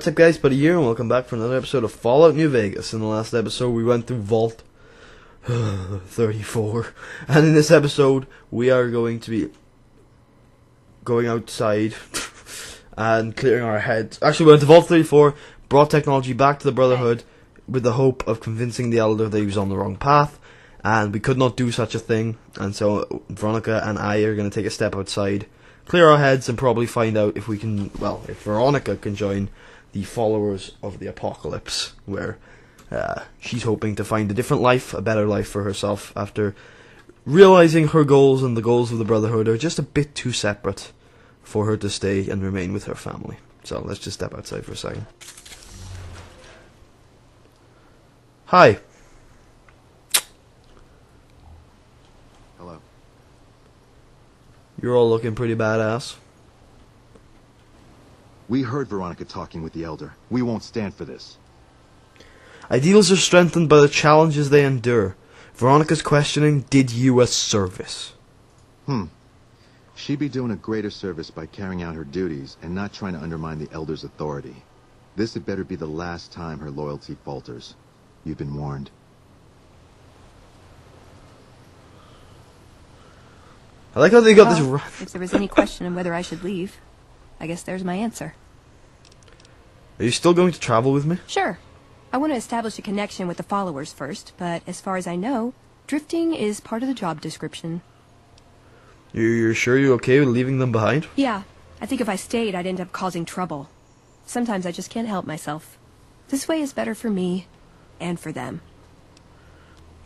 what's up guys, Buddy here, and welcome back for another episode of Fallout New Vegas. In the last episode we went through Vault 34, and in this episode we are going to be going outside and clearing our heads. Actually, we went to Vault 34, brought technology back to the Brotherhood with the hope of convincing the Elder that he was on the wrong path, and we could not do such a thing, and so Veronica and I are going to take a step outside, clear our heads, and probably find out if we can, well, if Veronica can join the followers of the apocalypse, where she's hoping to find a different life, a better life for herself, after realizing her goals and the goals of the Brotherhood are just a bit too separate for her to stay and remain with her family. So let's just step outside for a second. Hi. Hello. You're all looking pretty badass. We heard Veronica talking with the Elder. We won't stand for this. Ideals are strengthened by the challenges they endure. Veronica's questioning did you a service. She'd be doing a greater service by carrying out her duties and not trying to undermine the Elder's authority. This had better be the last time her loyalty falters. You've been warned. I like how they got this. If there was any question of whether I should leave, I guess there's my answer. Are you still going to travel with me? Sure. I want to establish a connection with the followers first, but as far as I know, drifting is part of the job description. You're sure you're okay with leaving them behind? Yeah. I think if I stayed, I'd end up causing trouble. Sometimes I just can't help myself. This way is better for me and for them.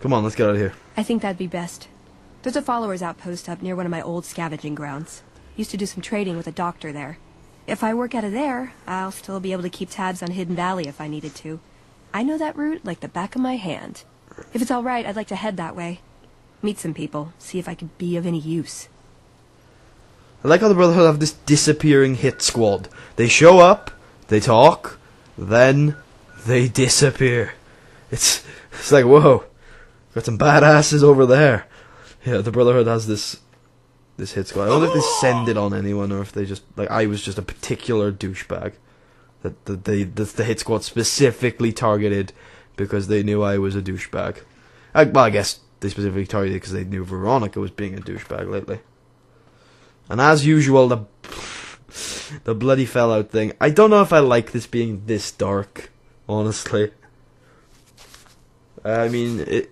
Come on, let's get out of here. I think that'd be best. There's a followers outpost up near one of my old scavenging grounds. Used to do some trading with a doctor there. If I work out of there, I'll still be able to keep tabs on Hidden Valley if I needed to. I know that route like the back of my hand. If it's alright, I'd like to head that way. Meet some people, see if I could be of any use. I like how the Brotherhood have this disappearing hit squad. They show up, they talk, then they disappear. It's like, whoa, got some badasses over there. Yeah, the Brotherhood has this hit squad. I wonder if they send it on anyone, or if they just, like, I was just a particular douchebag that the hit squad specifically targeted because they knew I was a douchebag. Well, I guess they specifically targeted because they knew Veronica was being a douchebag lately. And as usual, the bloody Fallout thing. I don't know if I like this being this dark, honestly. I mean,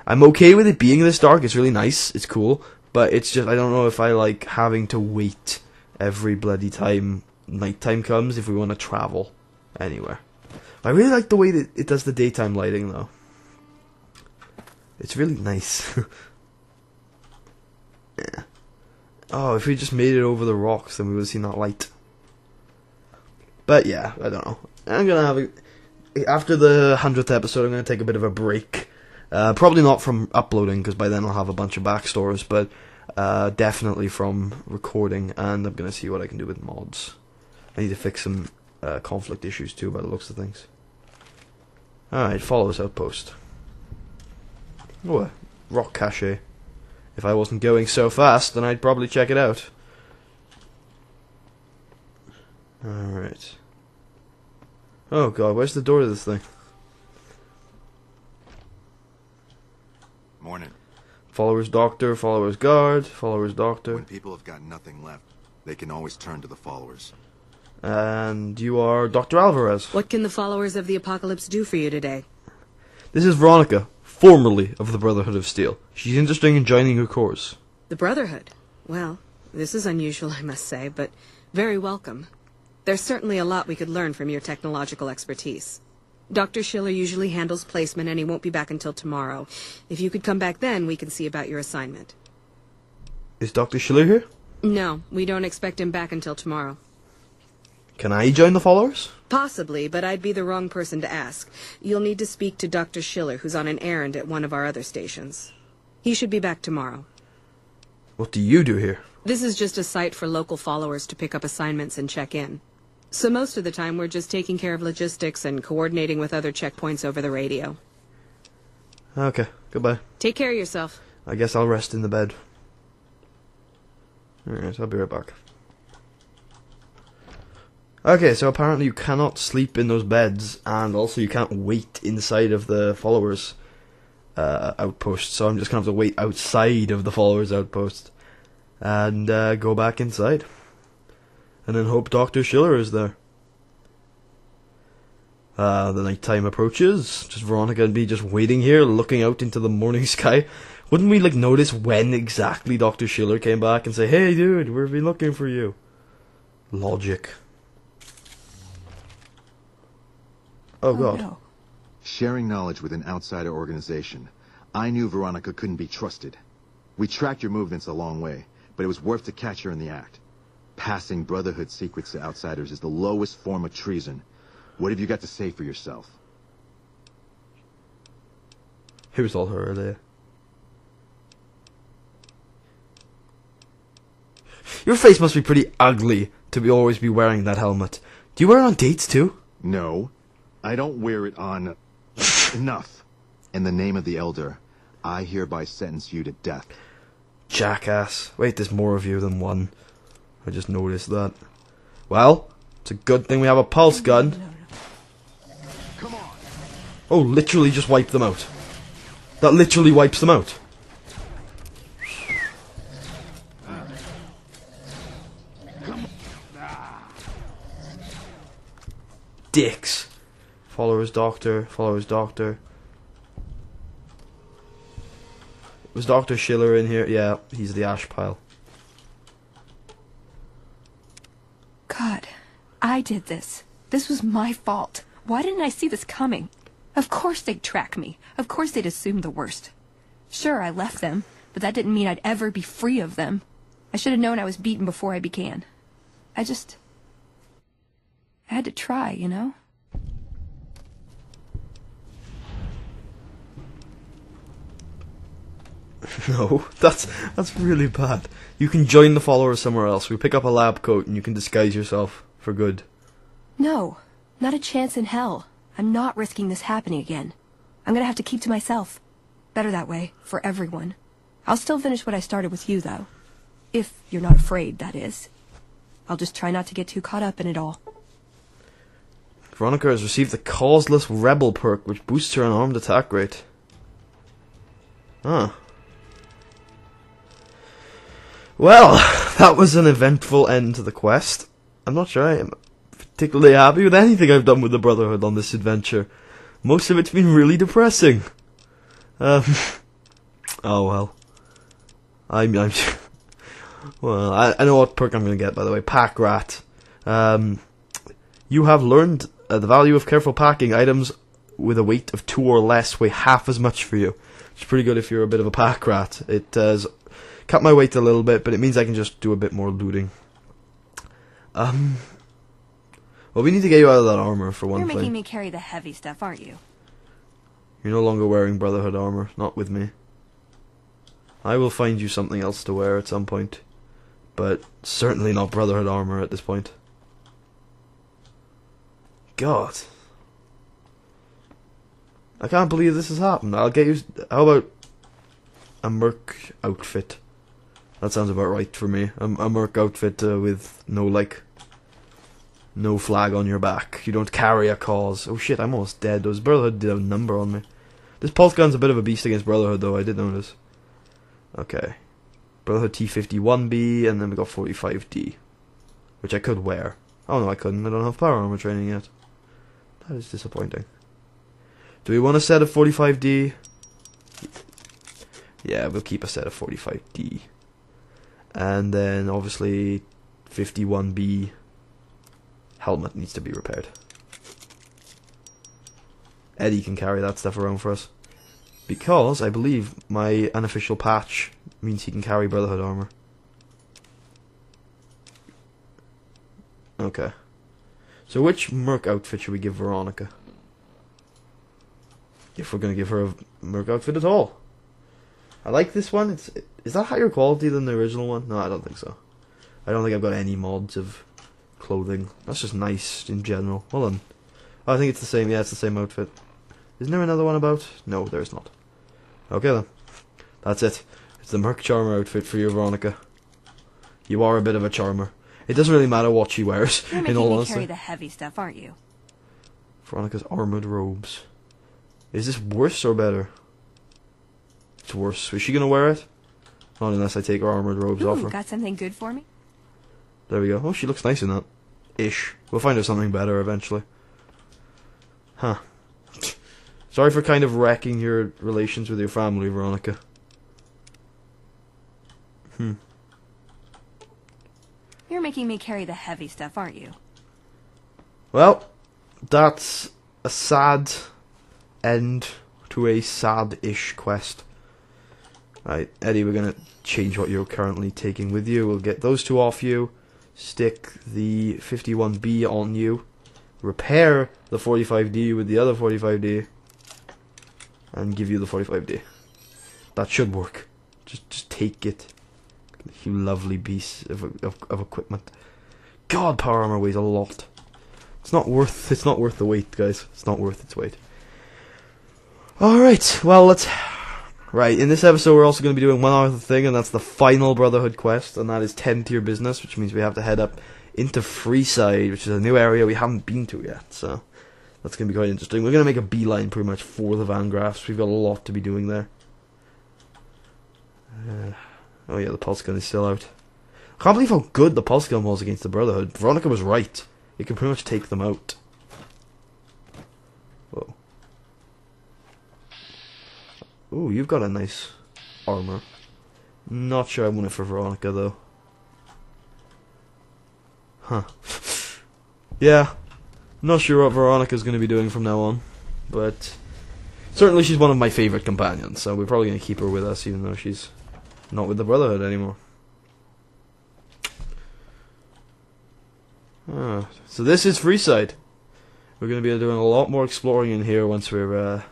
I'm okay with it being this dark. It's really nice. It's cool. But it's just, I don't know if I like having to wait every bloody time nighttime comes if we want to travel anywhere. I really like the way that it does the daytime lighting, though. It's really nice. Yeah. Oh, if we just made it over the rocks, then we would have seen that light. But yeah, I don't know. I'm gonna have after the 100th episode, I'm gonna take a bit of a break. Probably not from uploading, because by then I'll have a bunch of backstories, but definitely from recording, and I'm going to see what I can do with mods. I need to fix some conflict issues too, by the looks of things. Alright, Followers Outpost. Oh, a rock cache. If I wasn't going so fast, then I'd probably check it out. Alright. Oh god, where's the door to this thing? Morning. Followers Doctor, Followers Guard, Followers Doctor. When people have got nothing left, they can always turn to the followers. And you are Dr. Alvarez. What can the followers of the apocalypse do for you today? This is Veronica, formerly of the Brotherhood of Steel. She's interested in joining your course. The Brotherhood? Well, this is unusual, I must say, but very welcome. There's certainly a lot we could learn from your technological expertise. Dr. Schiller usually handles placement, and he won't be back until tomorrow. If you could come back then, we can see about your assignment. Is Dr. Schiller here? No, we don't expect him back until tomorrow. Can I join the followers? Possibly, but I'd be the wrong person to ask. You'll need to speak to Dr. Schiller, who's on an errand at one of our other stations. He should be back tomorrow. What do you do here? This is just a site for local followers to pick up assignments and check in. So most of the time we're just taking care of logistics and coordinating with other checkpoints over the radio. Okay, goodbye. Take care of yourself. I guess I'll rest in the bed. Alright, I'll be right back. Okay, so apparently you cannot sleep in those beds, and also you can't wait inside of the followers' outpost. So I'm just gonna have to wait outside of the followers' outpost and go back inside, and then hope Dr. Schiller is there. The night time approaches. Just Veronica and me just waiting here, looking out into the morning sky. Wouldn't we like notice when exactly Dr. Schiller came back and say, "Hey, dude, we've been looking for you"? Logic. Oh god. No. Sharing knowledge with an outsider organization. I knew Veronica couldn't be trusted. We tracked your movements a long way, but it was worth to catch her in the act. Passing Brotherhood secrets to outsiders is the lowest form of treason. What have you got to say for yourself? It was all her earlier. Your face must be pretty ugly to be always be wearing that helmet. Do you wear it on dates too? No, I don't wear it on... Enough. In the name of the Elder, I hereby sentence you to death. Jackass. Wait, there's more of you than one. I just noticed that. Well, it's a good thing we have a pulse gun. Come on. Oh, literally just wipe them out. That literally wipes them out. Dicks. Followers doctor, followers doctor. Was Dr. Schiller in here? Yeah, he's the ash pile. God, I did this. This was my fault. Why didn't I see this coming? Of course they'd track me. Of course they'd assume the worst. Sure, I left them, but that didn't mean I'd ever be free of them. I should have known I was beaten before I began. I had to try, you know? No, that's really bad. You can join the followers somewhere else. We pick up a lab coat and you can disguise yourself for good. No, not a chance in hell. I'm not risking this happening again. I'm gonna have to keep to myself. Better that way, for everyone. I'll still finish what I started with you, though. If you're not afraid, that is. I'll just try not to get too caught up in it all. Veronica has received the Causeless Rebel perk, which boosts her unarmed attack rate. Huh. Well, that was an eventful end to the quest. I'm not sure I am particularly happy with anything I've done with the Brotherhood on this adventure. Most of it's been really depressing. Oh well. Well, I know what perk I'm going to get, by the way. Pack Rat. You have learned the value of careful packing. Items with a weight of 2 or less weigh half as much for you. It's pretty good if you're a bit of a pack rat. It does cut my weight a little bit, but it means I can just do a bit more looting. Well, we need to get you out of that armor, for one thing. You're making me carry the heavy stuff, aren't you? You're no longer wearing Brotherhood armor. Not with me. I will find you something else to wear at some point. But certainly not Brotherhood armor at this point. God. I can't believe this has happened. I'll get you... How about a merc outfit? That sounds about right for me. A merc outfit with no, like... no flag on your back. You don't carry a cause. Oh shit, I'm almost dead. Those Brotherhood did have a number on me. This pulse gun's a bit of a beast against Brotherhood, though. I did notice. Okay. Brotherhood T51B, and then we got 45D. Which I could wear. Oh no, I couldn't. I don't have power armor training yet. That is disappointing. Do we want a set of 45D? Yeah, we'll keep a set of 45D. And then, obviously, 51B. Helmet needs to be repaired. Eddie can carry that stuff around for us. Because I believe my unofficial patch means he can carry Brotherhood armor. Okay. So which merc outfit should we give Veronica? If we're going to give her a merc outfit at all. I like this one. Is that higher quality than the original one? No, I don't think so. I don't think I've got any mods of clothing. That's just nice in general. Hold on. Oh, I think it's the same. Yeah, it's the same outfit. Isn't there another one about? No, there's not. Okay then. That's it. It's the Merc Charmer outfit for you, Veronica. You are a bit of a charmer. It doesn't really matter what she wears, You're in making all me honesty. carry the heavy stuff, aren't you? Veronica's armored robes. Is this worse or better? It's worse. Is she gonna wear it? Not unless I take her armored robes off Ooh, her. got something good for me? There we go. Oh, she looks nice in that. Ish. We'll find her something better eventually. Huh. Sorry for kind of wrecking your relations with your family, Veronica. You're making me carry the heavy stuff, aren't you? Well, that's a sad end to a sad-ish quest. Right, Eddie, we're gonna change what you're currently taking with you. We'll get those two off you. Stick the 51B on you. Repair the 45D with the other 45D. And give you the 45D. That should work. Just take it. You lovely piece of equipment. God, power armor weighs a lot. It's not worth the weight, guys. It's not worth its weight. Alright, well, right, in this episode we're also going to be doing one other thing, and that's the final Brotherhood quest, and that is 10 tier business, which means we have to head up into Freeside, which is a new area we haven't been to yet, so that's going to be quite interesting. We're going to make a beeline pretty much for the Van Graffs. We've got a lot to be doing there. Oh yeah, the pulse gun is still out. I can't believe how good the pulse gun was against the Brotherhood. Veronica was right. It can pretty much take them out. Whoa. Ooh, you've got a nice armor. Not sure I want it for Veronica though. Huh. Yeah. Not sure what Veronica's going to be doing from now on. But certainly she's one of my favourite companions, so we're probably going to keep her with us even though she's not with the Brotherhood anymore. So this is Freeside. We're going to be doing a lot more exploring in here once we've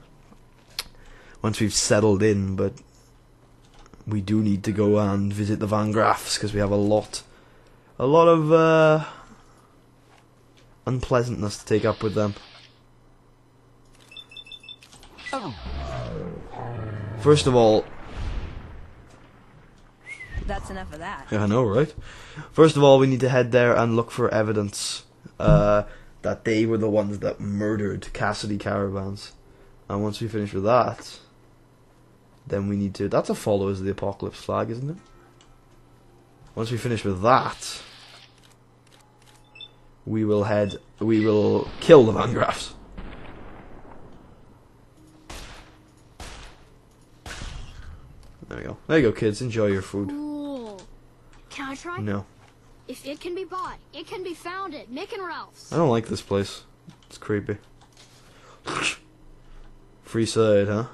settled in, but we do need to go and visit the Van Graffs because we have a lot of unpleasantness to take up with them. First of all, That's enough of that. yeah, I know, right? First of all, we need to head there and look for evidence that they were the ones that murdered Cassidy Caravans. And once we finish with that, then we need to... That's a Followers of the Apocalypse flag, isn't it? Once we finish with that, we will kill the Van Graffs. There we go. There you go, kids. Enjoy your food. Cool. Can I try? No. If it can be bought, it can be found at Mick and Ralph's. I don't like this place. It's creepy. Freeside, huh?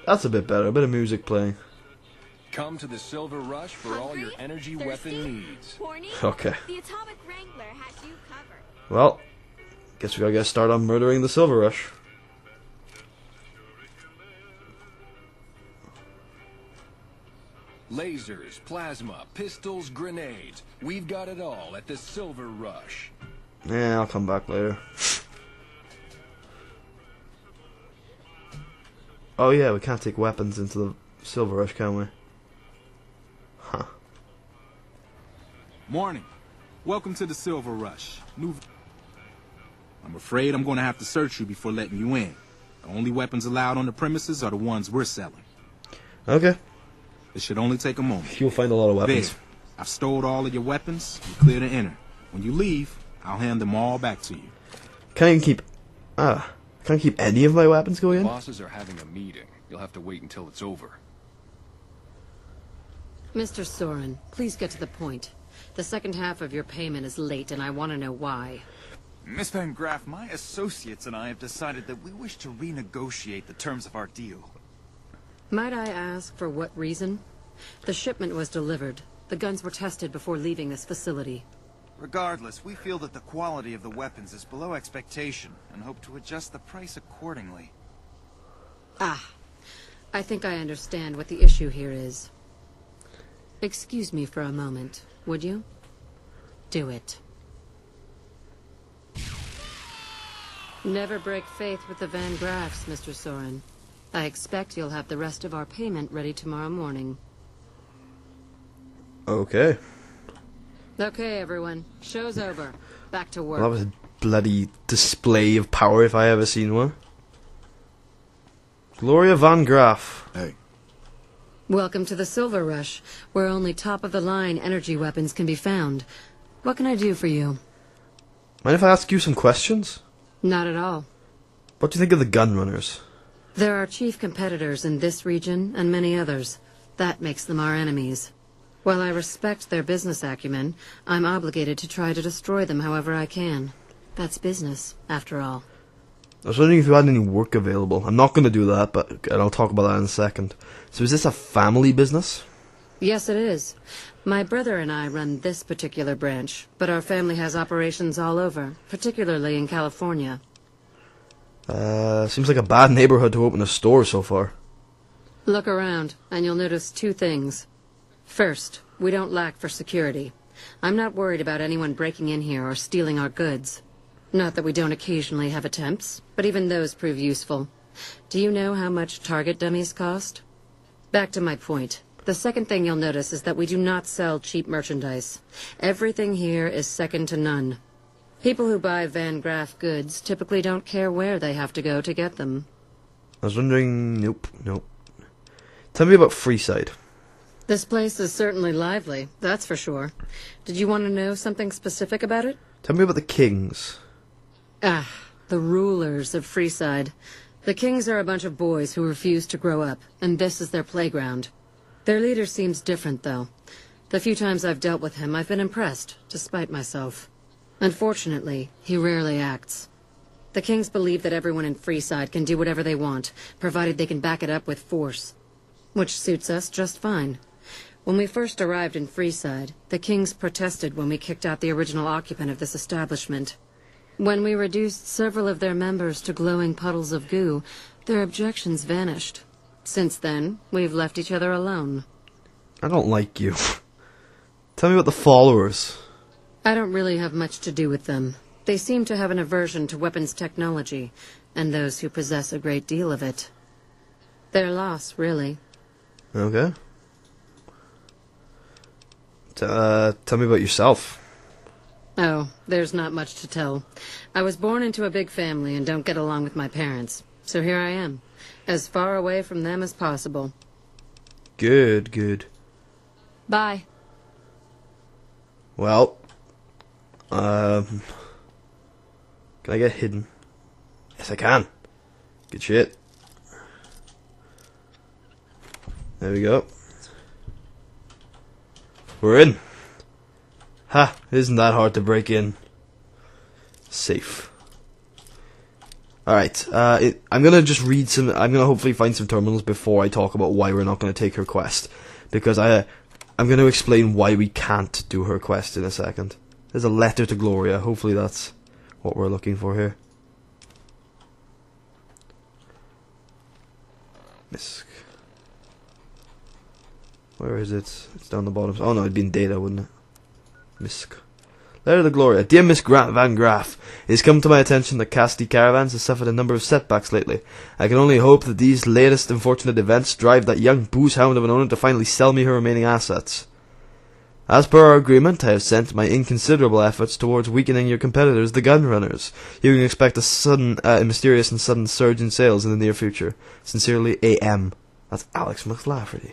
That's a bit better. A bit of music playing. Come to the Silver Rush for all your energy weapon needs. Horny? Okay. The Atomic Wrangler has you covered. Well, guess we gotta get started on murdering the Silver Rush. Lasers, plasma, pistols, grenades. We've got it all at the Silver Rush. Yeah, I'll come back later. Oh yeah, we can't take weapons into the Silver Rush, can we? Huh. Morning. Welcome to the Silver Rush. I'm afraid I'm going to have to search you before letting you in. The only weapons allowed on the premises are the ones we're selling. Okay. It should only take a moment. You'll find a lot of weapons. There. I've stowed all of your weapons. You're clear to enter. When you leave, I'll hand them all back to you. Can't even keep... can't keep any of my weapons going in? Bosses are having a meeting. You'll have to wait until it's over. Mr. Soren, please get to the point. The second half of your payment is late, and I want to know why. Miss Van Graff, my associates and I have decided that we wish to renegotiate the terms of our deal. Might I ask for what reason? The shipment was delivered. The guns were tested before leaving this facility. Regardless, we feel that the quality of the weapons is below expectation and hope to adjust the price accordingly. Ah, I think I understand what the issue here is. Excuse me for a moment, would you? Do it. Never break faith with the Van Graffs, Mr. Soren. I expect you'll have the rest of our payment ready tomorrow morning. Okay. Okay, everyone. Show's over. Back to work. Well, that was a bloody display of power if I ever seen one. Gloria Van Graff. Hey. Welcome to the Silver Rush, where only top-of-the-line energy weapons can be found. What can I do for you? Mind if I ask you some questions? Not at all. What do you think of the gun runners? There are chief competitors in this region and many others. That makes them our enemies. While I respect their business acumen, I'm obligated to try to destroy them however I can. That's business, after all. I was wondering if you had any work available. I'm not going to do that, but and I'll talk about that in a second. So is this a family business? Yes, it is. My brother and I run this particular branch, but our family has operations all over, particularly in California. Seems like a bad neighborhood to open a store so far. Look around, and you'll notice two things. First, we don't lack for security. I'm not worried about anyone breaking in here or stealing our goods. Not that we don't occasionally have attempts, but even those prove useful. Do you know how much target dummies cost? Back to my point. The second thing you'll notice is that we do not sell cheap merchandise. Everything here is second to none. People who buy Van Graff goods typically don't care where they have to go to get them. I was wondering... Nope. Tell me about Freeside. This place is certainly lively, that's for sure. Did you want to know something specific about it? Tell me about the Kings. Ah, the rulers of Freeside. The Kings are a bunch of boys who refuse to grow up, and this is their playground. Their leader seems different, though. The few times I've dealt with him, I've been impressed, despite myself. Unfortunately, he rarely acts. The Kings believe that everyone in Freeside can do whatever they want, provided they can back it up with force. Which suits us just fine. When we first arrived in Freeside, the Kings protested when we kicked out the original occupant of this establishment. When we reduced several of their members to glowing puddles of goo, their objections vanished. Since then, we've left each other alone. I don't like you. Tell me about the followers. I don't really have much to do with them. They seem to have an aversion to weapons technology, and those who possess a great deal of it. Their loss, really. Okay. Tell me about yourself. Oh, there's not much to tell. I was born into a big family and don't get along with my parents. So here I am, as far away from them as possible. Good. Bye. Well, can I get hidden? Yes, I can. Good shit. There we go. We're in. Ha! Isn't that hard to break in? Safe. Alright, I'm gonna just read some... I'm gonna hopefully find some terminals before I talk about why we're not gonna take her quest. Because I'm gonna explain why we can't do her quest in a second. There's a letter to Gloria. Hopefully that's what we're looking for here. Misk. Where is it? It's down the bottom. Oh no, it'd be in data, wouldn't it? Misk. Letter to Gloria. Dear Miss Van Graff, it has come to my attention that Cassidy Caravans has suffered a number of setbacks lately. I can only hope that these latest unfortunate events drive that young booze hound of an owner to finally sell me her remaining assets. As per our agreement, I have sent my inconsiderable efforts towards weakening your competitors, the gun runners. You can expect a mysterious and sudden surge in sales in the near future. Sincerely, A.M. That's Alex McLafferty.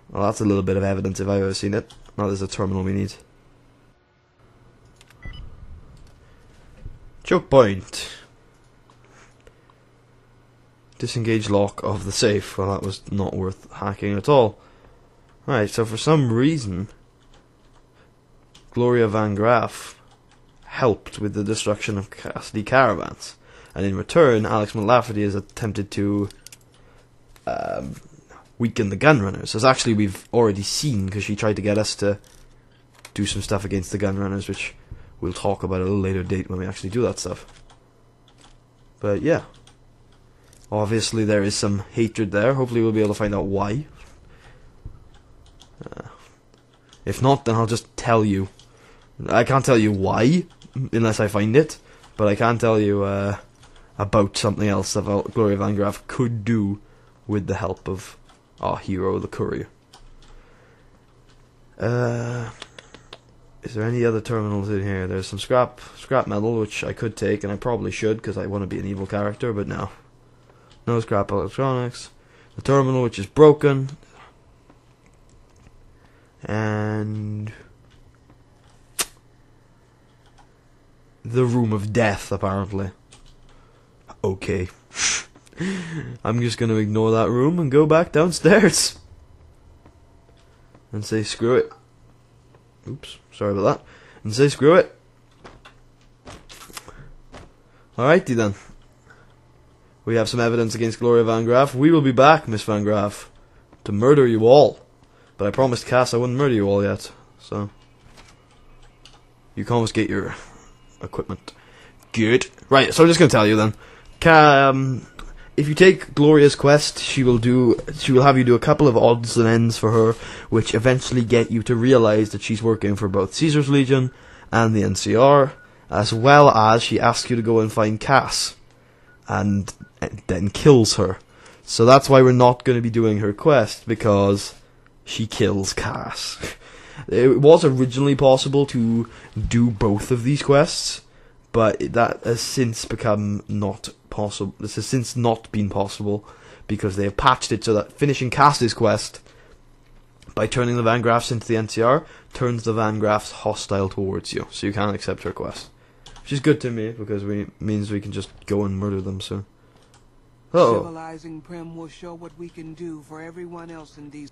Well, that's a little bit of evidence if I've ever seen it. Now there's a terminal we need. Choke point. Disengage lock of the safe. Well, that was not worth hacking at all. Right, so for some reason, Gloria Van Graff helped with the destruction of Cassidy Caravans. And in return, Alex McLafferty has attempted to weaken the gun runners, as actually we've already seen, because she tried to get us to do some stuff against the gun runners, which we'll talk about at a little later date when we actually do that stuff. But yeah, obviously there is some hatred there. Hopefully we'll be able to find out why. If not, then I'll just tell you. I can't tell you why, unless I find it, but I can tell you about something else that Gloria Van Graff could do with the help of our hero, the courier. Is there any other terminals in here? There's some scrap metal, which I could take, and I probably should, because I want to be an evil character, but no. No scrap electronics. The terminal, which is broken. And the room of death, apparently. Okay. I'm just going to ignore that room and go back downstairs. And say screw it. Oops, sorry about that. And say screw it. Alrighty then. We have some evidence against Gloria Van Graff. We will be back, Miss Van Graff, to murder you all. But I promised Cass I wouldn't murder you all yet, so you can always get your equipment. Good. Right, so I'm just going to tell you then. If you take Gloria's quest, she will have you do a couple of odds and ends for her, which eventually get you to realize that she's working for both Caesar's Legion and the NCR, as well as she asks you to go and find Cass, and then kills her. So that's why we're not going to be doing her quest, because she kills Cass. It was originally possible to do both of these quests, but that has since become not possible. This has since not been possible because they have patched it so that finishing Cass's quest by turning the Van Graffs into the NCR turns the Van Graffs hostile towards you, so you can't accept her quest. Which is good to me because means we can just go and murder them soon. Uh-oh. Civilizing Prim will show what we can do for everyone else in these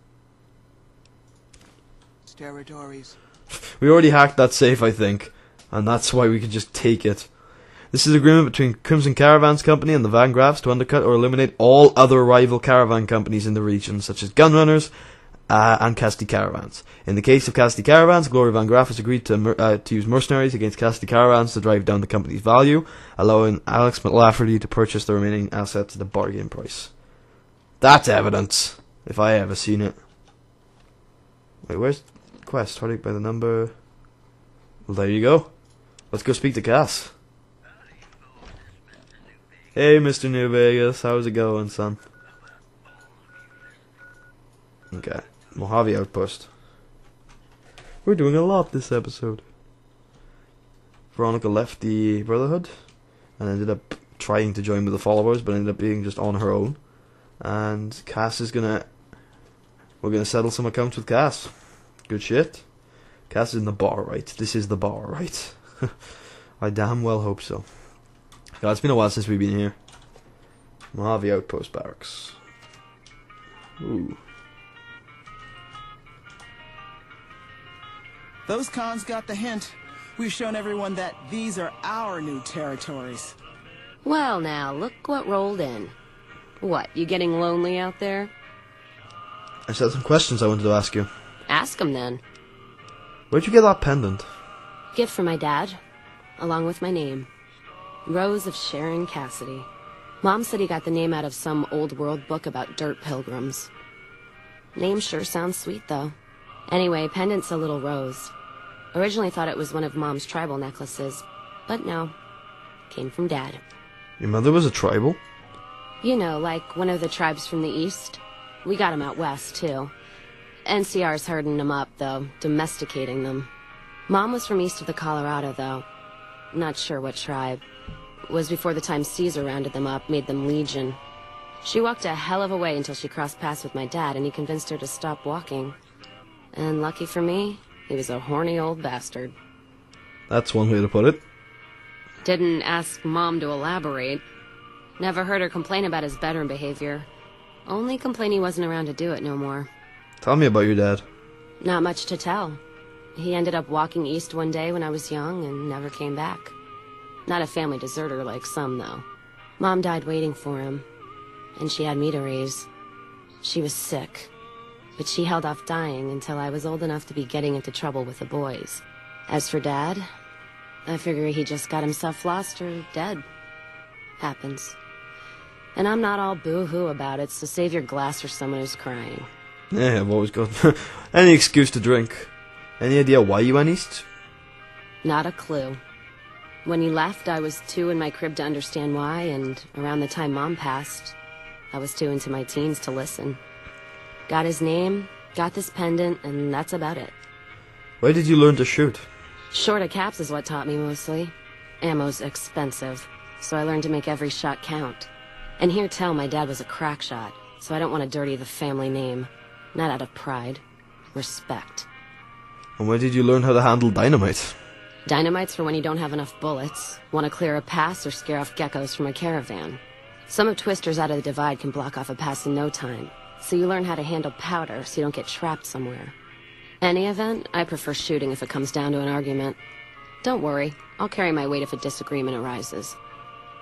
territories. We already hacked that safe, I think, and that's why we can just take it. This is an agreement between Crimson Caravans Company and the Van Graffs to undercut or eliminate all other rival caravan companies in the region, such as Gunrunners and Casti Caravans. In the case of Casti Caravans, Gloria Van Graff has agreed to use mercenaries against Casti Caravans to drive down the company's value, allowing Alex McLafferty to purchase the remaining assets at a bargain price. That's evidence, if I ever seen it. Wait, where's the quest? Target by the number. Well, there you go. Let's go speak to Cass. Hey, Mr. New Vegas, how's it going, son? Okay, Mojave Outpost. We're doing a lot this episode. Veronica left the Brotherhood and ended up trying to join with the followers, but ended up being just on her own. And Cass is we're gonna settle some accounts with Cass. Good shit. Cass is in the bar, right? This is the bar, right? I damn well hope so. God, it's been a while since we've been here. Mojave Outpost Barracks. Ooh. Those cons got the hint. We've shown everyone that these are our new territories. Well now, look what rolled in. What, you getting lonely out there? I just had some questions I wanted to ask you. Ask 'em then. Where'd you get that pendant? Gift from my dad, along with my name. Rose of Sharon Cassidy. Mom said he got the name out of some old world book about dirt pilgrims. Name sure sounds sweet, though. Anyway, pendant's a little rose. Originally thought it was one of Mom's tribal necklaces, but no. Came from Dad. Your mother was a tribal? You know, like one of the tribes from the east. We got 'em out west, too. NCR's herding them up, though, domesticating them. Mom was from east of the Colorado, though. Not sure what tribe. Was before the time Caesar rounded them up, made them legion. She walked a hell of a way until she crossed paths with my dad, and he convinced her to stop walking. And lucky for me, he was a horny old bastard. That's one way to put it. Didn't ask Mom to elaborate. Never heard her complain about his bedroom behavior. Only complain he wasn't around to do it no more. Tell me about your dad. Not much to tell. He ended up walking east one day when I was young and never came back. Not a family deserter like some, though. Mom died waiting for him, and she had me to raise. She was sick, but she held off dying until I was old enough to be getting into trouble with the boys. As for Dad, I figure he just got himself lost or dead. Happens. And I'm not all boo-hoo about it, so save your glass for someone who's crying. Yeah, I've always got any excuse to drink. Any idea why you went east? Not a clue. When he left, I was too in my crib to understand why, and around the time Mom passed, I was too into my teens to listen. Got his name, got this pendant, and that's about it. Why did you learn to shoot? Short of caps is what taught me mostly. Ammo's expensive, so I learned to make every shot count. And hear tell my dad was a crack shot, so I don't want to dirty the family name. Not out of pride. Respect. And why did you learn how to handle dynamite? Dynamite's for when you don't have enough bullets, want to clear a pass or scare off geckos from a caravan. Some of Twister's Out of the Divide can block off a pass in no time, so you learn how to handle powder so you don't get trapped somewhere. Any event, I prefer shooting if it comes down to an argument. Don't worry, I'll carry my weight if a disagreement arises.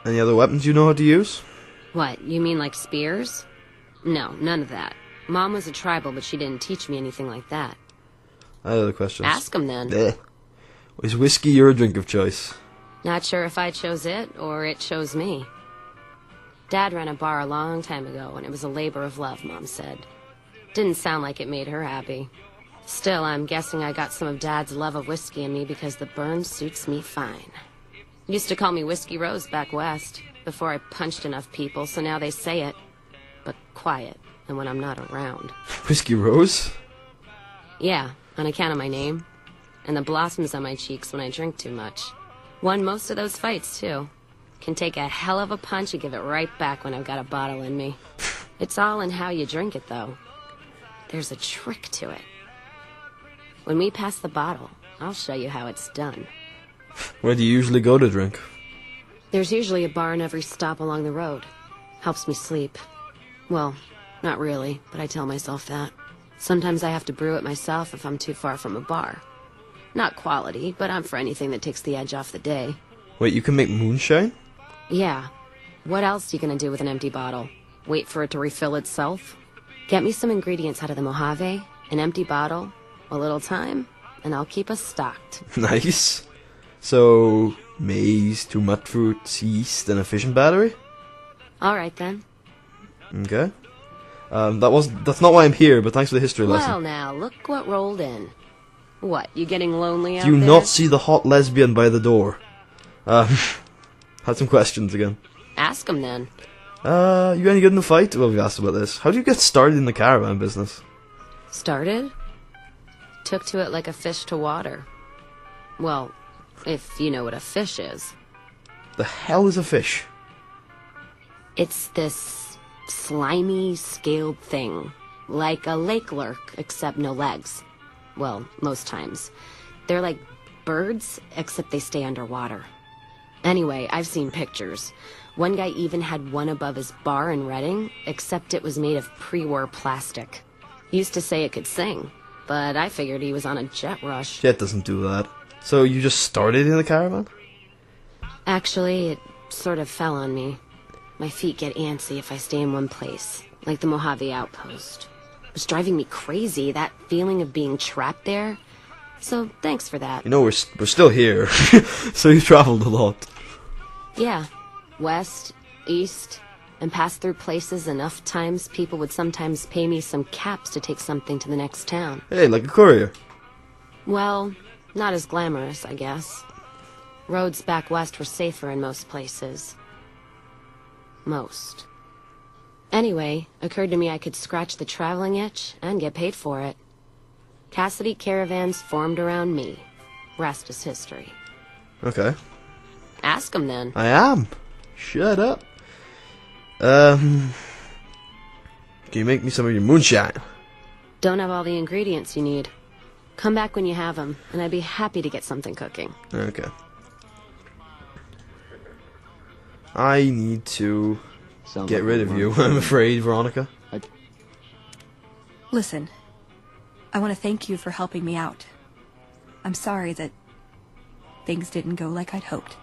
Any other weapons you know how to use? What, you mean like spears? No, none of that. Mom was a tribal, but she didn't teach me anything like that. I have other questions. Ask him then. Blech. Is whiskey your drink of choice? Not sure if I chose it, or it chose me. Dad ran a bar a long time ago, and it was a labor of love, Mom said. Didn't sound like it made her happy. Still, I'm guessing I got some of Dad's love of whiskey in me because the burn suits me fine. Used to call me Whiskey Rose back west, before I punched enough people, so now they say it. But quiet, and when I'm not around. Whiskey Rose? Yeah, on account of my name. And the blossoms on my cheeks when I drink too much. Won most of those fights, too. Can take a hell of a punch and give it right back when I've got a bottle in me. It's all in how you drink it, though. There's a trick to it. When we pass the bottle, I'll show you how it's done. Where do you usually go to drink? There's usually a bar in every stop along the road. Helps me sleep. Well, not really, but I tell myself that. Sometimes I have to brew it myself if I'm too far from a bar. Not quality, but I'm for anything that takes the edge off the day. Wait, you can make moonshine? Yeah. What else are you gonna do with an empty bottle? Wait for it to refill itself? Get me some ingredients out of the Mojave, an empty bottle, a little time, and I'll keep us stocked. Nice. So, maize, two mud fruits, yeast, and a fission battery? Alright then. Okay. That's not why I'm here, but thanks for the history lesson. Well now, look what rolled in. What, you getting lonely out Do you there? not see the hot lesbian by the door? Had some questions again. Ask him then. You any good in the fight? Well, we've asked about this. How did you get started in the caravan business? Started? Took to it like a fish to water. Well, if you know what a fish is. The hell is a fish? It's this slimy, scaled thing. Like a lake lurk, except no legs. Well, most times. They're like birds, except they stay underwater. Anyway, I've seen pictures. One guy even had one above his bar in Reading, except it was made of pre-war plastic. He used to say it could sing, but I figured he was on a jet rush. Jet doesn't do that. So you just started in the caravan? Actually, it sort of fell on me. My feet get antsy if I stay in one place, like the Mojave outpost. It was driving me crazy, that feeling of being trapped there. So, thanks for that. You know, we're still here, so you've traveled a lot. Yeah. West, east, and passed through places enough times people would sometimes pay me some caps to take something to the next town. Hey, like a courier. Well, not as glamorous, I guess. Roads back west were safer in most places. Most. Anyway, occurred to me I could scratch the traveling itch and get paid for it. Cassidy caravans formed around me. Rest is history. Okay. Ask him then. I am. Shut up. Can you make me some of your moonshine? Don't have all the ingredients you need. Come back when you have them, and I'd be happy to get something cooking. Okay. I need to get rid of you, I'm afraid, Veronica. Listen, I want to thank you for helping me out. I'm sorry that things didn't go like I'd hoped,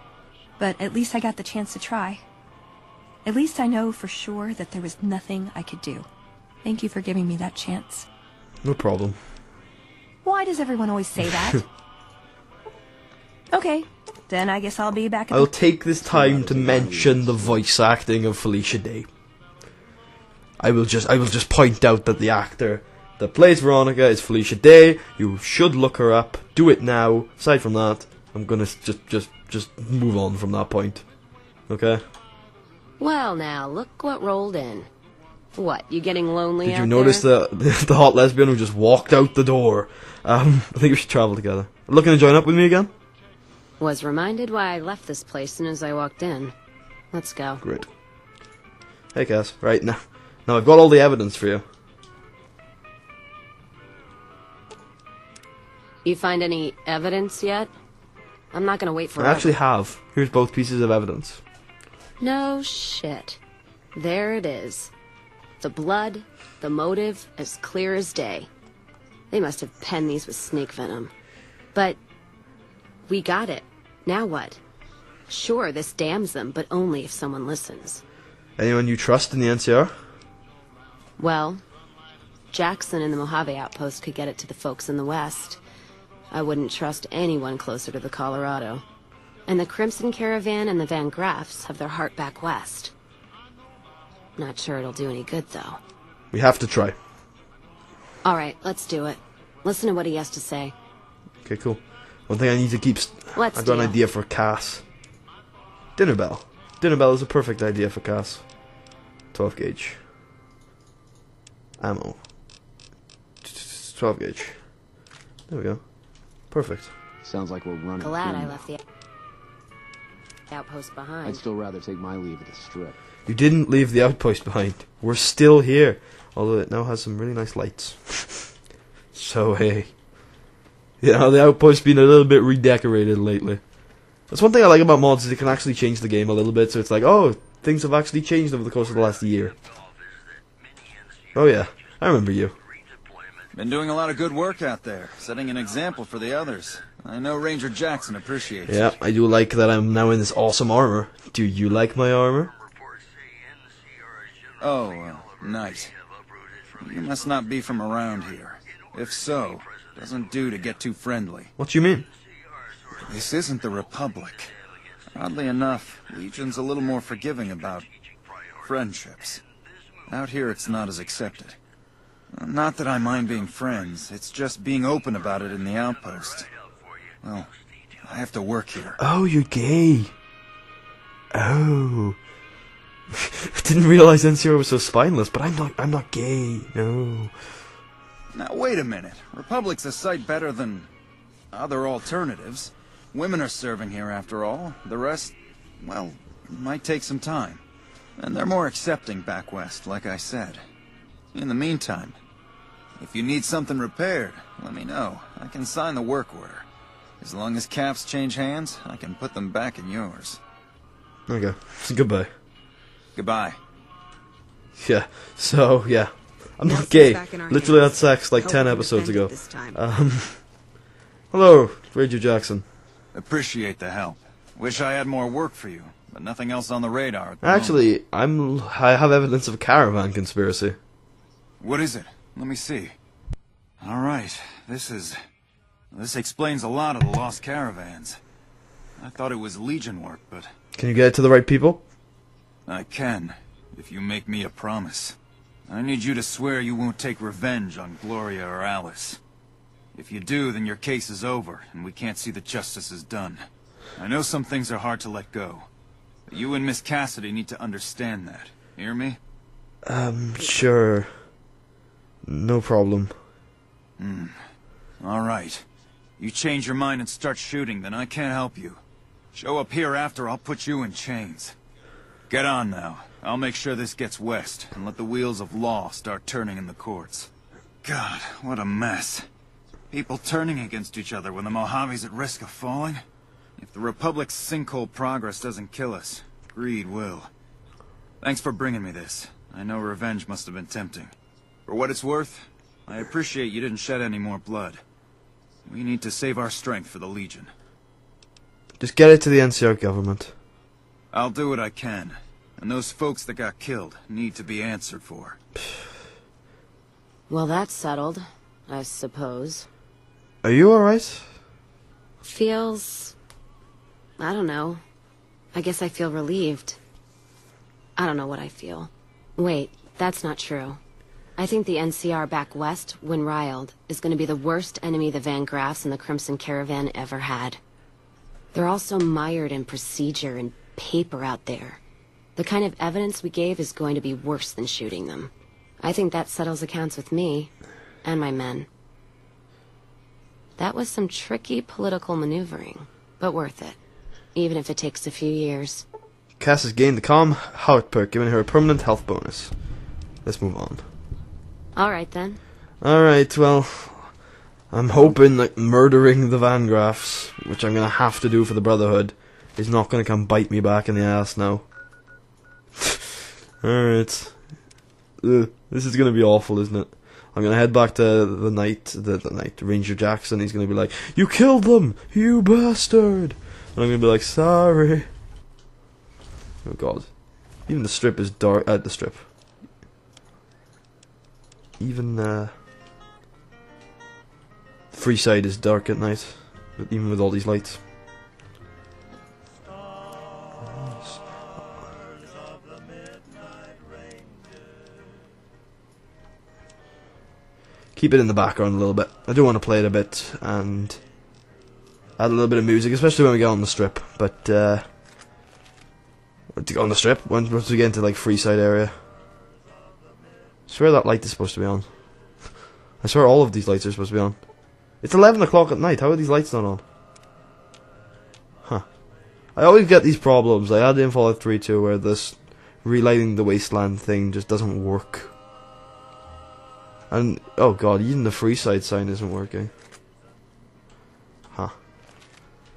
but at least I got the chance to try. At least I know for sure that there was nothing I could do. Thank you for giving me that chance. No problem. Why does everyone always say that? Okay, then I guess I'll be back at I'll take this time to mention the voice acting of Felicia Day. I will just point out that the actor that plays Veronica is Felicia Day. You should look her up. Do it now. Aside from that, I'm gonna just just move on from that point. Okay? Well, now, look what rolled in. What, you getting lonely Did out you notice there? the hot lesbian who just walked out the door? I think we should travel together. Looking to join up with me again? Was reminded why I left this place soon as I walked in. Let's go. Great. Hey, Cass. Right, now I've got all the evidence for you. You find any evidence yet? I'm not gonna wait I forever. actually have. Here's both pieces of evidence. No shit. There it is. The blood, the motive, as clear as day. They must have penned these with snake venom. But we got it. Now what? Sure, this damns them, but only if someone listens. Anyone you trust in the NCR? Well, Jackson and the Mojave outpost could get it to the folks in the west. I wouldn't trust anyone closer to the Colorado. And the Crimson Caravan and the Van Graffs have their heart back west. Not sure it'll do any good, though. We have to try. Alright, let's do it. Listen to what he has to say. Okay, cool. One thing I need to keep... Let's I've got an deal. idea for Cass. Dinner bell. Dinner bell is a perfect idea for Cass. 12 gauge. Ammo. 12 gauge. There we go. Perfect. Sounds like we're running. Glad through I now. left the outpost behind. I'd still rather take my leave of the strip. You didn't leave the outpost behind. We're still here. Although it now has some really nice lights. So, hey. Yeah, the outpost's been a little bit redecorated lately. That's one thing I like about mods, is it can actually change the game a little bit. So it's like, oh, things have actually changed over the course of the last year. Oh yeah, I remember you. Been doing a lot of good work out there, setting an example for the others. I know Ranger Jackson appreciates it. Yeah, I do like that I'm now in this awesome armor. Do you like my armor? Oh, nice. You must not be from around here. If so, doesn't do to get too friendly. What do you mean? This isn't the Republic. Oddly enough, Legion's a little more forgiving about friendships. Out here it's not as accepted. Not that I mind being friends, it's just being open about it in the outpost. Well, I have to work here. Oh, you're gay. Oh. I didn't realize NCR was so spineless, but I'm not gay, no. Now wait a minute. Republic's a sight better than other alternatives. Women are serving here after all. The rest, well, might take some time. And they're more accepting back west, like I said. In the meantime, if you need something repaired, let me know. I can sign the work order. As long as caps change hands, I can put them back in yours. Okay, goodbye. Goodbye. Yeah, so, yeah. I'm not Nelson's gay. back in our Literally had hands. sex like Hope 10 we can episodes defend it ago. this time. Hello, Ranger Jackson. Appreciate the help. Wish I had more work for you, but nothing else on the radar at the Actually, I have evidence of a caravan conspiracy. What is it? Let me see. Alright, this explains a lot of the lost caravans. I thought it was Legion work, but Can you get it to the right people? I can, if you make me a promise. I need you to swear you won't take revenge on Gloria or Alice. If you do, then your case is over, and we can't see that justice is done. I know some things are hard to let go, but you and Miss Cassidy need to understand that. Hear me? Sure. No problem. Alright. You change your mind and start shooting, then I can't help you. Show up here after, I'll put you in chains. Get on now. I'll make sure this gets west, and let the wheels of law start turning in the courts. God, what a mess. People turning against each other when the Mojave's at risk of falling? If the Republic's sinkhole progress doesn't kill us, greed will. Thanks for bringing me this. I know revenge must have been tempting. For what it's worth, I appreciate you didn't shed any more blood. We need to save our strength for the Legion. Just get it to the NCR government. I'll do what I can. And those folks that got killed need to be answered for. Well, that's settled, I suppose. Are you alright? Feels... I don't know. I guess I feel relieved. I don't know what I feel. Wait, that's not true. I think the NCR back west, when riled, is going to be the worst enemy the Van Graffs and the Crimson Caravan ever had. They're all so mired in procedure and paper out there. The kind of evidence we gave is going to be worse than shooting them. I think that settles accounts with me and my men. That was some tricky political maneuvering, but worth it, even if it takes a few years. Cass has gained the Calm Heart perk, giving her a permanent health bonus. Let's move on. Alright then. Alright, well, I'm hoping that murdering the Van Graffs, which I'm going to have to do for the Brotherhood, is not going to come bite me back in the ass now. Alright. This is going to be awful, isn't it? I'm going to head back to the knight, Ranger Jackson. He's going to be like, "You killed them, you bastard!" And I'm going to be like, "Sorry." Oh god. Even the strip is dark. The strip. Even Freeside is dark at night, even with all these lights. Keep it in the background a little bit. I do want to play it a bit and add a little bit of music, especially when we get on the strip. But to go on the strip, once we get into like Freeside area, I swear that light is supposed to be on. I swear all of these lights are supposed to be on. It's 11 o'clock at night. How are these lights not on? Huh. I always get these problems. I had in Fallout 3 too, where this relighting the wasteland thing just doesn't work. And, oh god, even the Freeside sign isn't working. Huh.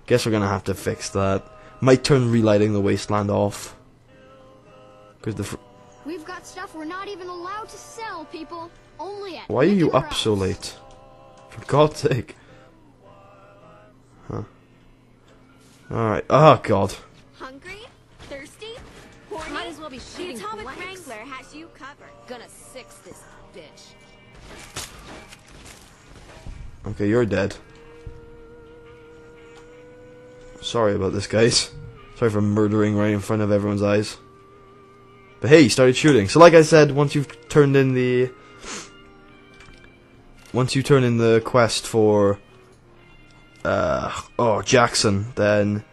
Guess we're gonna have to fix that. Might turn relighting the wasteland off. Because We've got stuff we're not even allowed to sell, people. Only at Why are you Mickey up so late? For God's sake. Huh. Alright. Oh god. Hungry? Thirsty? Horny? Might as well be shooting. The Atomic Wrangler has you covered. Gonna six this bitch. Okay, you're dead. Sorry about this, guys. Sorry for murdering right in front of everyone's eyes. But hey, he started shooting. So like I said, once you've turned in the quest for Jackson, then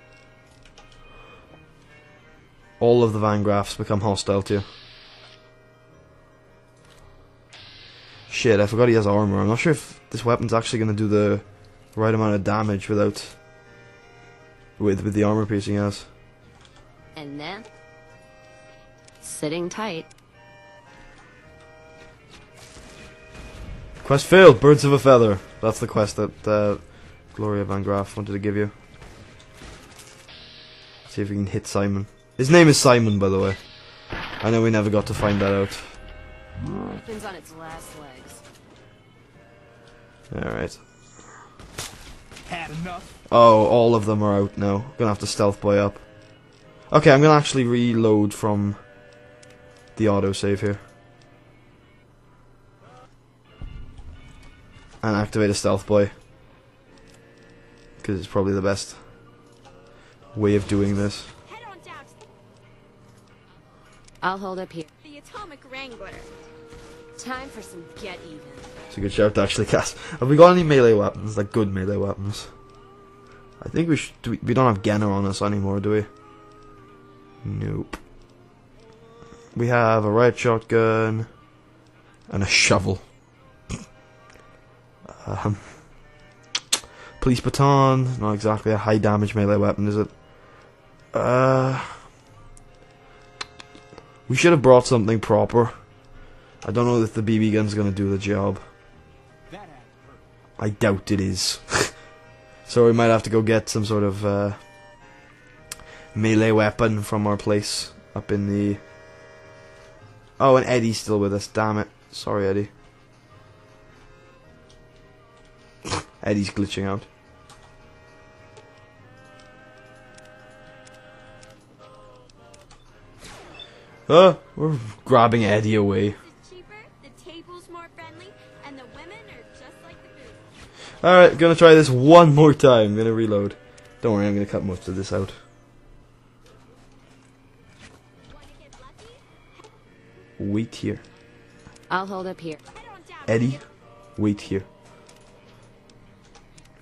all of the Van Graffs become hostile to you. Shit, I forgot he has armor. I'm not sure if this weapon's actually going to do the right amount of damage with the armor piercing he has. And then, sitting tight. Quest failed. Birds of a feather. That's the quest that Gloria Van Graff wanted to give you. See if we can hit Simon. His name is Simon, by the way. I know we never got to find that out. Weapons on its last legs. Alright. Had enough. Oh, all of them are out now. Gonna have to stealth boy up. Okay, I'm gonna actually reload from the autosave here. And activate a stealth boy. Because it's probably the best way of doing this. Head on down to I'll hold up here. the Atomic Wrangler. Time for some get even. It's a good shout, actually, Cass. Have we got any melee weapons? Like good melee weapons? I think we should. We don't have Genner on us anymore, do we? Nope. We have a riot shotgun and a shovel. Police baton, not exactly a high damage melee weapon, is it? We should have brought something proper. I don't know if the BB gun's gonna do the job. I doubt it is. So we might have to go get some sort of melee weapon from our place up in the... Oh, and Eddie's still with us, damn it. Sorry, Eddie. Eddie's glitching out. We're grabbing Eddie away. Alright, gonna try this one more time. Gonna reload. Don't worry, I'm gonna cut most of this out. Wait here. I'll hold up here. Eddie, wait here.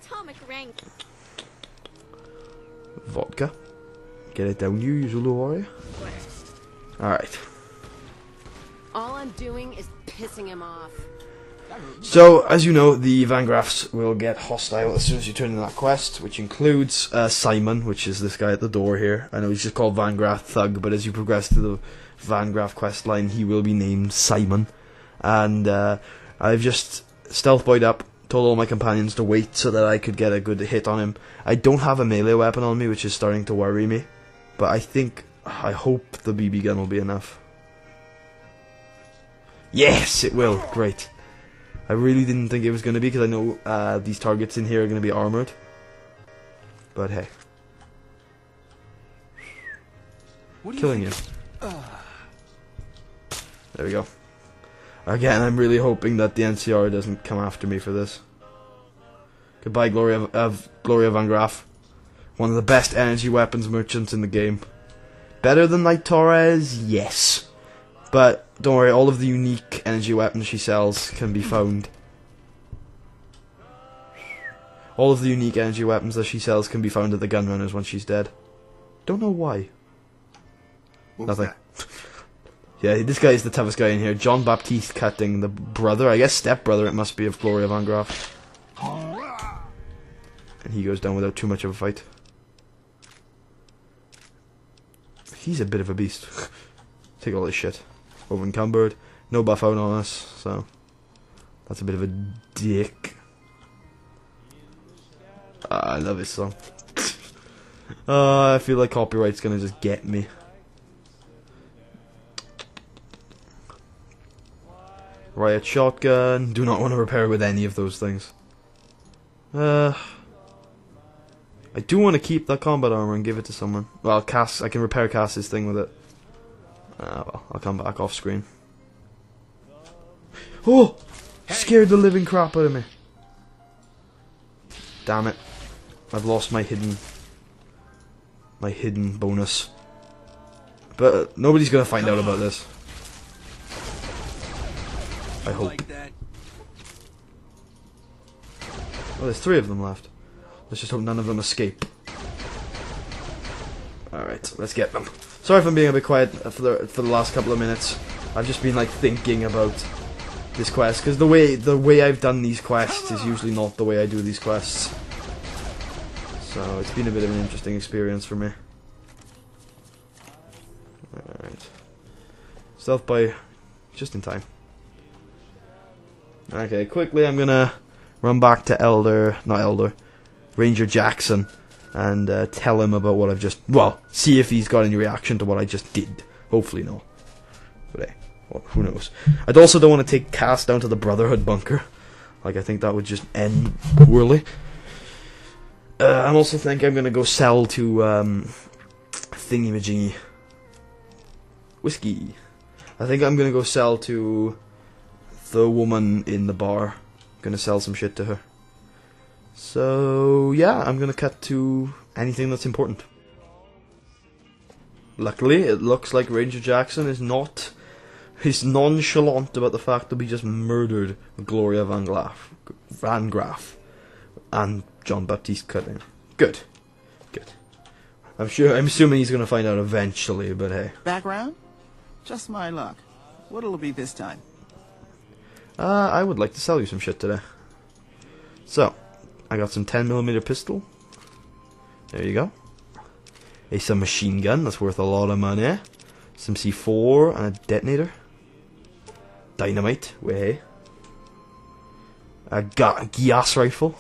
Atomic Wrangler. Get it down, you Zulu warrior. Alright. All I'm doing is pissing him off. So, as you know, the Van Graffs will get hostile as soon as you turn in that quest, which includes Simon, which is this guy at the door here. I know he's just called Van Graff Thug, but as you progress to the Van Graff quest line, he will be named Simon. And I've just stealth boyed up, told all my companions to wait so that I could get a good hit on him. I don't have a melee weapon on me, which is starting to worry me, but I hope the BB gun will be enough. Yes, it will. Great. I really didn't think it was going to be, because I know these targets in here are going to be armoured. But hey. Killing you. There we go. Again, I'm really hoping that the NCR doesn't come after me for this. Goodbye, Gloria Van Graff. One of the best energy weapons merchants in the game. Better than Knight Torres? Yes. But don't worry, all of the unique energy weapons she sells can be found. All of the unique energy weapons that she sells can be found at the Gunrunners once she's dead. Don't know why. Nothing. Yeah, this guy is the toughest guy in here. John Baptiste Cutting, the brother, I guess stepbrother it must be, of Gloria Van Graff. And he goes down without too much of a fight. He's a bit of a beast. Take all this shit. Over encumbered. No buff out on us, so that's a bit of a dick. I love his song. I feel like copyright's gonna just get me. Riot shotgun. Do not want to repair with any of those things. I do want to keep that combat armor and give it to someone. Well, Cass, I can repair Cass's thing with it. Well, I'll come back off screen. Oh! Scared the living crap out of me. Damn it. I've lost my hidden bonus. But nobody's gonna find out about this. I hope. Oh, there's 3 of them left. Let's just hope none of them escape. Alright, let's get them. Sorry if I'm being a bit quiet for the last couple of minutes. I've just been like thinking about this quest, because the way I've done these quests is usually not the way I do these quests. So it's been a bit of an interesting experience for me. Alright. Stealth by just in time. Okay, quickly I'm gonna run back to Ranger Jackson and tell him about what I've just, well, see if he's got any reaction to what I just did. Hopefully no. But hey, well, who knows. I also don't want to take Cass down to the Brotherhood bunker. Like, I think that would just end poorly. I also think I'm gonna go sell to Thingy-majingy. Whiskey. I think I'm gonna go sell to the woman in the bar. Gonna sell some shit to her. So yeah, I'm gonna cut to anything that's important. Luckily, it looks like Ranger Jackson is nonchalant about the fact that we just murdered Gloria Van Graff and John Baptiste Cutting. Good. I'm assuming he's gonna find out eventually, but hey. Background? Just my luck. What'll it be this time? I would like to sell you some shit today. So, I got some 10mm pistol. There you go. A submachine gun, that's worth a lot of money. Some C4 and a detonator. Dynamite, way. A gas rifle.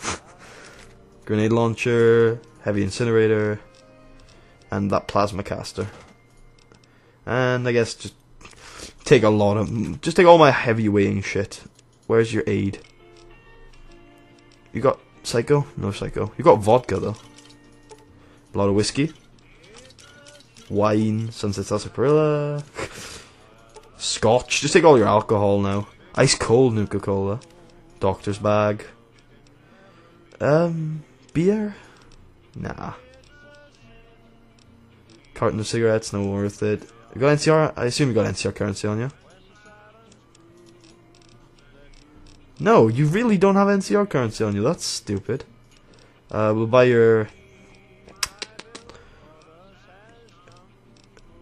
Grenade launcher, heavy incinerator, and that plasma caster. And I guess just take all my heavy weighing shit. Where's your aid? You got Psycho? No Psycho. You got vodka though. A lot of whiskey. Wine, Sunset Sarsaparilla. Scotch. Just take all your alcohol now. Ice cold Nuka-Cola. Doctor's bag. Beer? Nah. Carton of cigarettes, no worth it. You got NCR? I assume you got NCR currency on you. No, you really don't have NCR currency on you. That's stupid. We'll buy your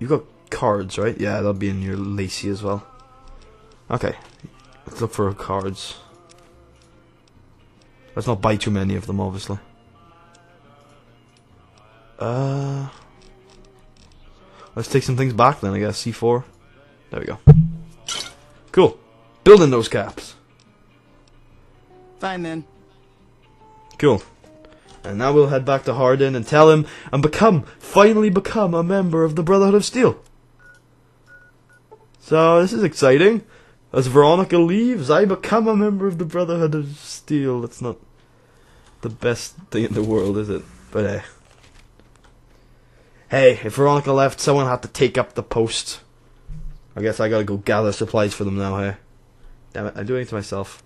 You got cards, right? Yeah, that'll be in your Lacey as well. Okay. Let's look for cards. Let's not buy too many of them, obviously. Let's take some things back then, I guess. C4. There we go. Cool. Building those caps. Fine then. Cool. And now we'll head back to Hardin and tell him and finally become a member of the Brotherhood of Steel. So this is exciting. As Veronica leaves, I become a member of the Brotherhood of Steel. That's not the best thing in the world, is it? But hey. Hey, if Veronica left, someone had to take up the post. I guess I gotta go gather supplies for them now, hey. Damn it, I'm doing it to myself.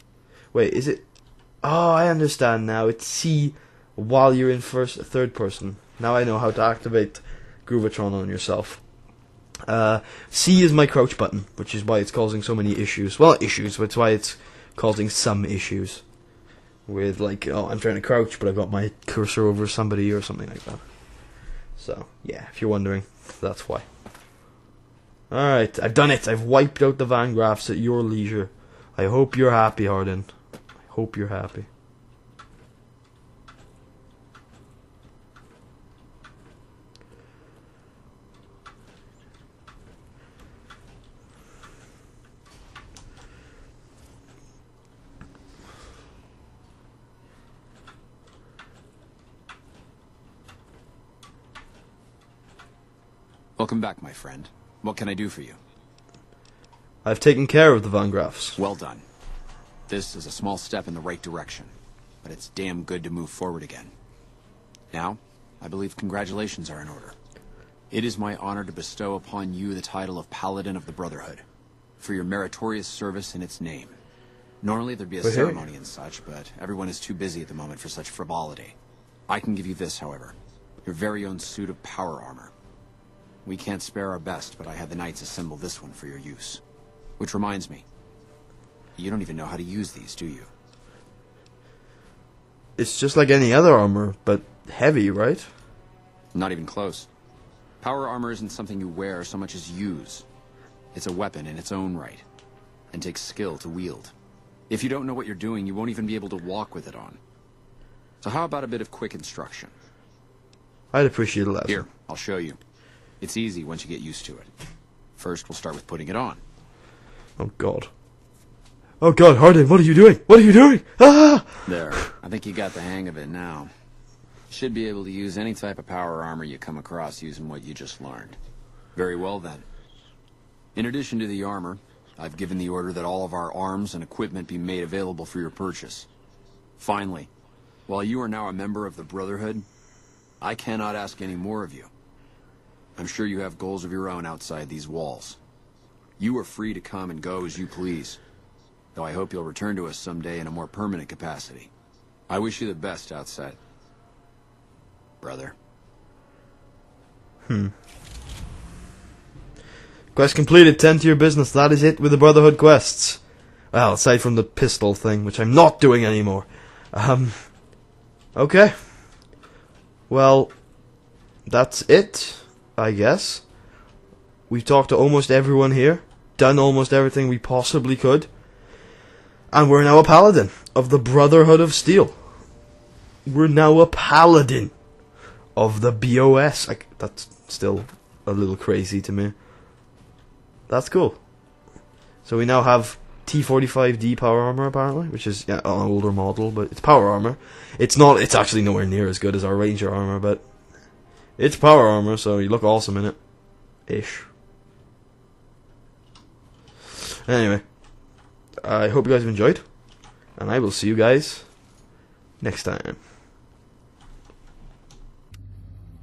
Wait, is it... Oh, I understand now. It's C while you're in third person. Now I know how to activate Groovatron on yourself. C is my crouch button, which is why it's causing so many issues. Well, issues, but it's why it's causing some issues. With, like, oh, I'm trying to crouch, but I've got my cursor over somebody or something like that. So, yeah, if you're wondering, that's why. Alright, I've done it. I've wiped out the Van Graffs at your leisure. I hope you're happy, Hardin. I hope you're happy. Welcome back, my friend. What can I do for you? I've taken care of the Van Graffs. Well done. This is a small step in the right direction, but it's damn good to move forward again. Now, I believe congratulations are in order. It is my honor to bestow upon you the title of Paladin of the Brotherhood, for your meritorious service in its name. Normally there'd be a ceremony and such, but everyone is too busy at the moment for such frivolity. I can give you this, however, your very own suit of power armor. We can't spare our best, but I had the knights assemble this one for your use. Which reminds me, you don't even know how to use these, do you? It's just like any other armor, but heavy, right? Not even close. Power armor isn't something you wear so much as use. It's a weapon in its own right, and takes skill to wield. If you don't know what you're doing, you won't even be able to walk with it on. So how about a bit of quick instruction? I'd appreciate a lesson. Here, I'll show you. It's easy once you get used to it. First, we'll start with putting it on. Oh god. Oh god, Hardin, what are you doing? What are you doing? Ah! There. I think you got the hang of it now. Should be able to use any type of power armor you come across using what you just learned. Very well then. In addition to the armor, I've given the order that all of our arms and equipment be made available for your purchase. Finally, while you are now a member of the Brotherhood, I cannot ask any more of you. I'm sure you have goals of your own outside these walls. You are free to come and go as you please, though I hope you'll return to us someday in a more permanent capacity. I wish you the best outside, brother. Quest completed, 10 to your business. That is it with the Brotherhood quests. Well, aside from the pistol thing, which I'm not doing anymore. Okay. Well, that's it, I guess. We've talked to almost everyone here, done almost everything we possibly could, and we're now a paladin of the Brotherhood of Steel. We're now a paladin of the BOS. That's still a little crazy to me. That's cool. So we now have T45D power armor, apparently, which is an older model, but it's power armor. It's actually nowhere near as good as our Ranger armor, but it's power armor, so you look awesome in it. Ish. Anyway, I hope you guys have enjoyed, and I will see you guys next time.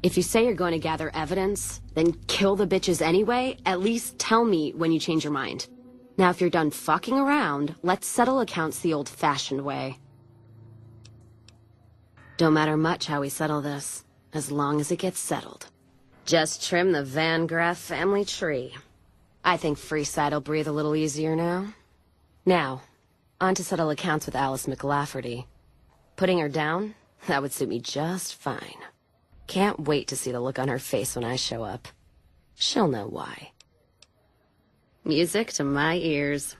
If you say you're going to gather evidence, then kill the bitches anyway. At least tell me when you change your mind. Now, if you're done fucking around, let's settle accounts the old-fashioned way. Don't matter much how we settle this, as long as it gets settled. Just trim the Van Graff family tree. I think Freeside will breathe a little easier now. Now, on to settle accounts with Alice McLafferty. Putting her down? That would suit me just fine. Can't wait to see the look on her face when I show up. she'll know why. Music to my ears.